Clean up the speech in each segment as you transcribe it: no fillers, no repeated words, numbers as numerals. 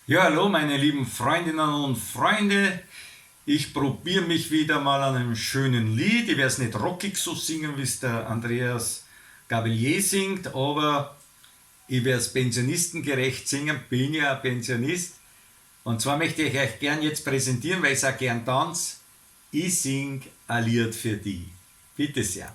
Ja, hallo meine lieben Freundinnen und Freunde. Ich probiere mich wieder mal an einem schönen Lied. Ich werde es nicht rockig so singen, wie es der Andreas Gabelier singt, aber ich werde es pensionistengerecht singen, bin ja ein Pensionist. Und zwar möchte ich euch gern jetzt präsentieren, weil ich es auch gern tanze. Ich sing ein Lied für die. Bitte sehr.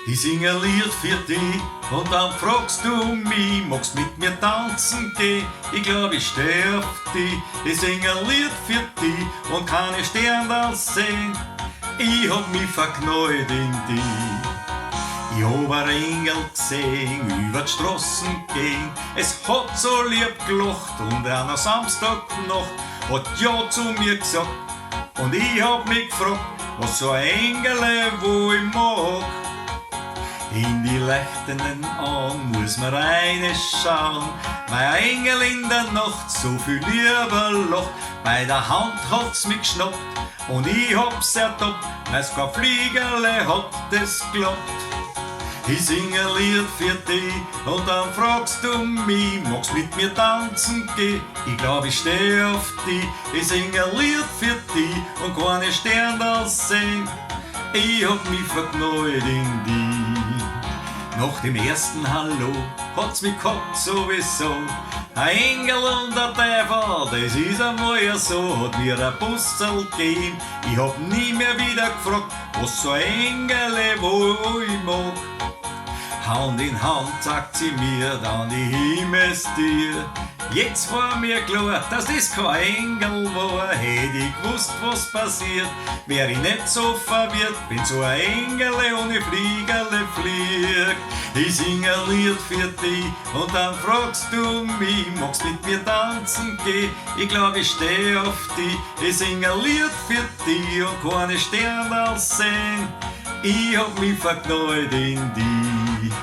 Ich sing ein Lied für dich und dann fragst du mich, magst mit mir tanzen gehen? Ich glaub, ich steh auf dich. Ich sing ein Lied für dich und keine Sterne sehen. Ich hab mich verknallt in dich. Ich hab einen Engel gesehen, über die Straßen gehen. Es hat so lieb gelacht und an einer Samstagnacht hat ja zu mir gesagt. Und ich hab mich gefragt, was so ein Engel, wo ich mag. In die leuchtenden Augen muss man reinschauen. Mein Engel in der Nacht so viel Liebe lacht. Bei der Hand hat's mich geschnappt und ich hab's ertappt, weil's kein Fliegerle hat das geklappt. Ich sing ein Lied für dich und dann fragst du mich, magst mit mir tanzen gehen? Ich glaub, ich steh auf dich. Ich sing ein Lied für dich und keine Sterne sehen. Ich hab mich verknallt in dich. Nach dem ersten Hallo hat's mich gehabt sowieso. Ein Engel und der Teufel, das ist einmal ja so. Hat mir ein Busserl gegeben, ich hab nie mehr wieder gefragt, was so ein Engel, wo ich mag. Hand in Hand sagt sie mir dann die Himmelstür. Jetzt war mir klar, dass das kein Engel war. Hätte ich gewusst, was passiert, wär ich nicht so verwirrt, wenn so ein Engel ohne Fliegerle fliegt. Ich sing ein Lied für dich und dann fragst du mich, magst mit mir tanzen gehen? Ich glaub, ich steh auf dich. Ich sing ein Lied für dich und keine Sterne sehen. Ich hab mich verknallt in dich.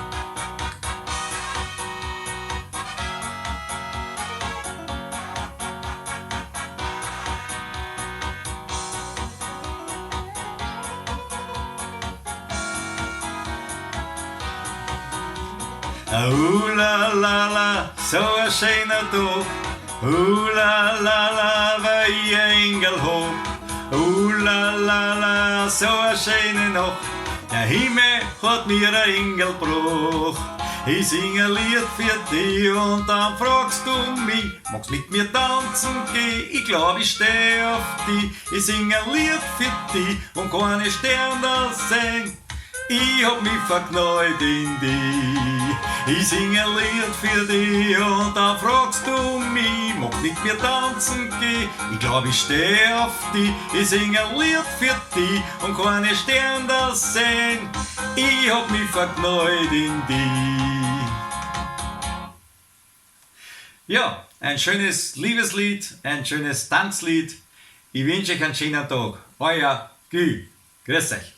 La la, so ein schöner Tag. La la, weil ich ein Engel hab. La, so eine schöne Nacht. Der Himmel hat mir ein Engel gebracht. Ich sing ein Lied für dich und dann fragst du mich, magst mit mir tanzen gehen? Ich glaub, ich steh auf dich. Ich sing ein Lied für dich und keine Sterne sehen. Ich hab mich verknallt in dich. Ich sing ein Lied für dich und dann fragst du mich, magst mit mir tanzen gehen? Ich glaub, ich steh auf dich. Ich sing ein Lied für dich und keine Sterne sehen. Ich hab mich verknallt in dich. Ja, ein schönes Liebeslied, ein schönes Tanzlied. Ich wünsche euch einen schönen Tag. Euer Gü. Grüß euch.